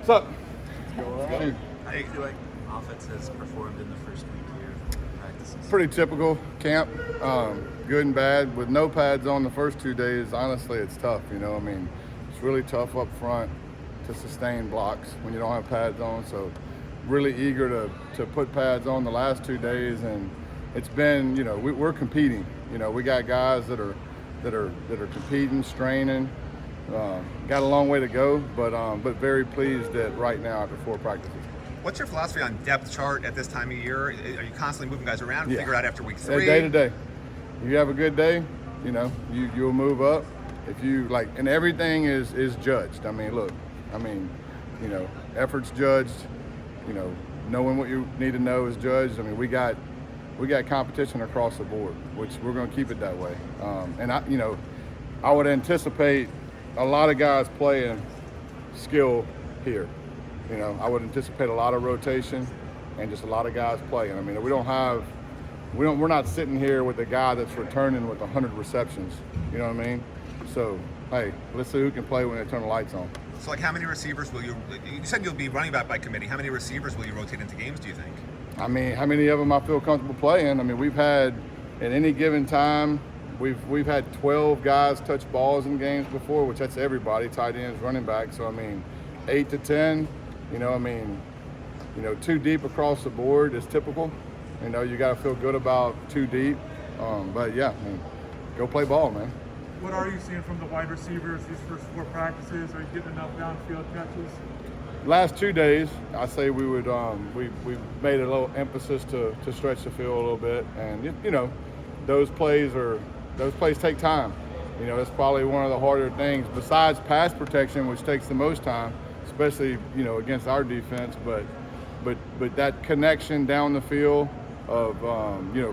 What's up? How do you feel like offense has performed in the first week here of practices? Pretty typical camp, good and bad. With no pads on the first 2 days, honestly, it's tough. It's really tough up front to sustain blocks when you don't have pads on. So, really eager to put pads on the last 2 days, and it's been, we're competing. We got guys that are competing, straining. Got a long way to go, but very pleased that right now after 4 practices. What's your philosophy on depth chart at this time of year? Are you constantly moving guys around? Yeah. Figure out after week 3? Day to day. If you have a good day, you'll move up. If you and everything is judged. Effort's judged. Knowing what you need to know is judged. We got competition across the board, which we're going to keep it that way. And I would anticipate a lot of guys playing skill here. I would anticipate a lot of rotation and just a lot of guys playing. We're not sitting here with a guy that's returning with 100 receptions. You know what I mean? So, hey, let's see who can play when they turn the lights on. So, how many receivers will you said you'll be running back by committee. How many receivers will you rotate into games, do you think? How many of them I feel comfortable playing? We've had, at any given time, we've had 12 guys touch balls in games before, which that's everybody, tight ends, running back. So, 8 to 10, 2 deep across the board is typical. You got to feel good about 2 deep. But, yeah, go play ball, man. What are you seeing from the wide receivers these first 4 practices? Are you getting enough downfield catches? Last 2 days, I say we would we made a little emphasis to stretch the field a little bit, and those plays take time. That's probably one of the harder things besides pass protection, which takes the most time, especially against our defense. But that connection down the field of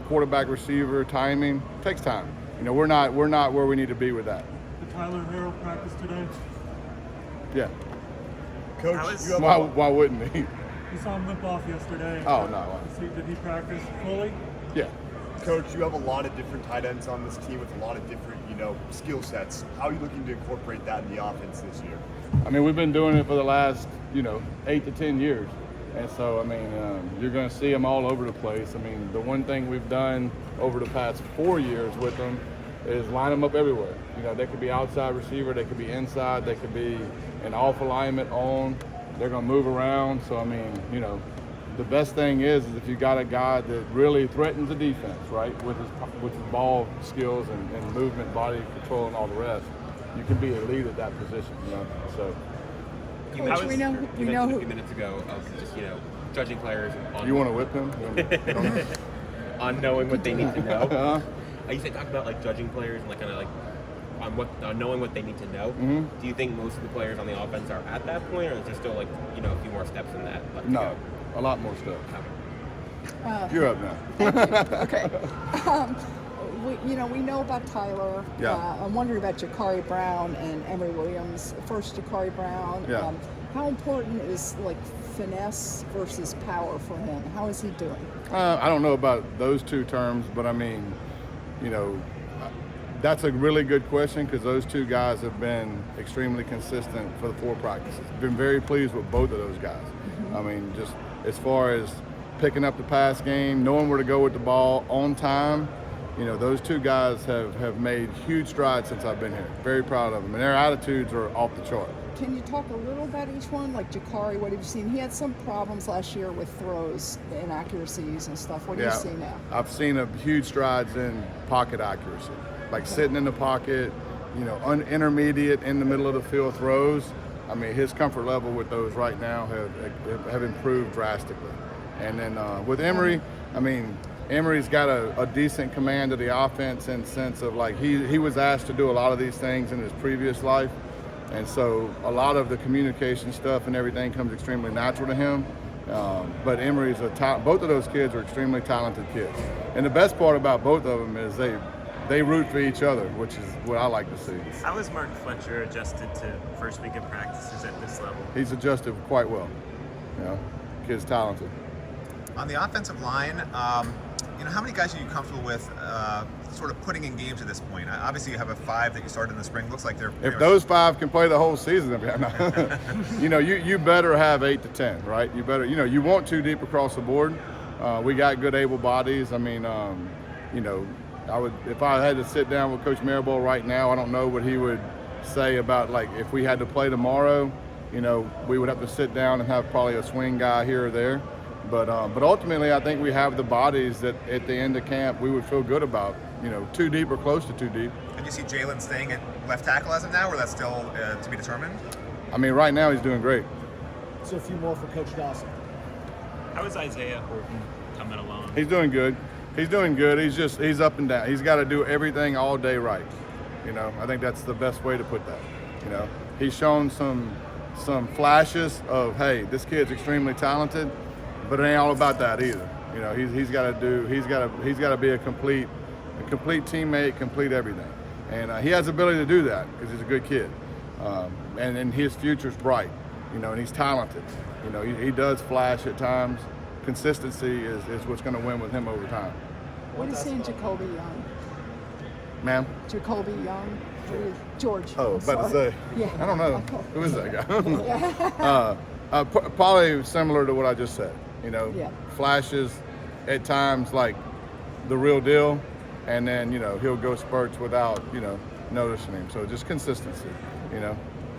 quarterback receiver timing takes time. We're not where we need to be with that. Did Tyler Harrell practice today? Yeah. Coach, why wouldn't he? You saw him limp off yesterday. Oh, no. Did he practice fully? Yeah. Coach, you have a lot of different tight ends on this team with a lot of different, skill sets. How are you looking to incorporate that in the offense this year? We've been doing it for the last, 8 to 10 years. And so, you're going to see them all over the place. The one thing we've done over the past 4 years with them is line them up everywhere. They could be outside receiver, they could be inside, they could be an off alignment on. They're going to move around. So, the best thing is if you got a guy that really threatens the defense, right, with his ball skills and movement, body control, and all the rest, you can be elite at that position. So. Coach, we know who. A few minutes ago of just judging players on. You want to whip him? On knowing what they need to know. You said talk about judging players and on knowing what they need to know. Mm-hmm. Do you think most of the players on the offense are at that point, or is there still a few more steps in that? No, a lot more steps. You're up now. Okay. We know about Tyler. Yeah. I'm wondering about Jakari Brown and Emery Williams. First, Jakari Brown. Yeah. How important is finesse versus power for him? How is he doing? I don't know about those two terms, but that's a really good question because those 2 guys have been extremely consistent for the 4 practices. Been very pleased with both of those guys. Mm-hmm. Just as far as picking up the pass game, knowing where to go with the ball on time. Those 2 guys have made huge strides since I've been here. Very proud of them, and their attitudes are off the chart. Can you talk a little about each one? Like Jakari, what have you seen? He had some problems last year with throws, inaccuracies and stuff. What do you see now? I've seen huge strides in pocket accuracy, sitting in the pocket, intermediate in the middle of the field throws. His comfort level with those right now have improved drastically. And then with Emery, Emery's got a decent command of the offense in the sense of he was asked to do a lot of these things in his previous life. And so a lot of the communication stuff and everything comes extremely natural to him. But Emery's both of those kids are extremely talented kids. And the best part about both of them is they root for each other, which is what I like to see. How has Mark Fletcher adjusted to first week of practices at this level? He's adjusted quite well. Kid's talented. On the offensive line, how many guys are you comfortable with sort of putting in games at this point? Obviously, you have a 5 that you started in the spring. Looks like they're If those 5 can play the whole season, you better have 8 to 10, right? You better, you want 2 deep across the board. We got good able bodies. I mean, I would, if I had to sit down with Coach Marable right now, I don't know what he would say about, like, if we had to play tomorrow, we would have to sit down and have probably a swing guy here or there. But ultimately, I think we have the bodies that at the end of camp we would feel good about, 2 deep or close to 2 deep. And you see Jalen staying at left tackle as of now, or that's still to be determined? I mean, right now he's doing great. So a few more for Coach Dawson. How is Isaiah Horton coming along? He's doing good. He's up and down. He's got to do everything all day right. I think that's the best way to put that. He's shown some flashes of, hey, this kid's extremely talented, but it ain't all about that either. He's got to be a complete teammate, complete everything, and he has the ability to do that because he's a good kid, and his future's bright. And he's talented. He does flash at times. Consistency is what's going to win with him over time. What is saying Jacoby Young? Ma'am? Jacoby Young? George. Oh, I'm about to sorry. say. Yeah. I don't know. Who is that guy? Probably similar to what I just said. Yeah. Flashes at times like the real deal, and then he'll go spurts without noticing him. So just consistency.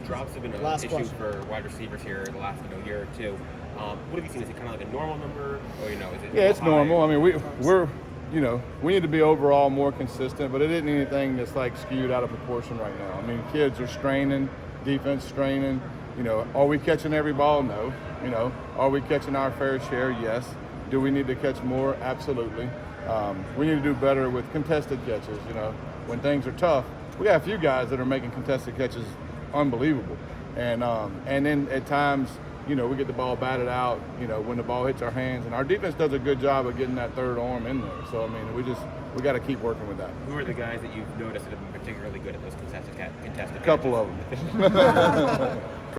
Drops have been an Last issue question. for wide receivers here the last year or two. What have you seen? Is it kind of like a normal number, or is it? Yeah, it's high? normal. I mean, we're we need to be overall more consistent, but it isn't anything that's like skewed out of proportion right now. I mean, kids are straining, defense straining. Are we catching every ball? No. Are we catching our fair share? Yes. Do we need to catch more? Absolutely. We need to do better with contested catches. When things are tough, we got a few guys that are making contested catches unbelievable, and then at times, we get the ball batted out, when the ball hits our hands, and our defense does a good job of getting that third arm in there. So I mean, we got to keep working with that. Who are the guys that you've noticed that have been particularly good at those contested A couple of them.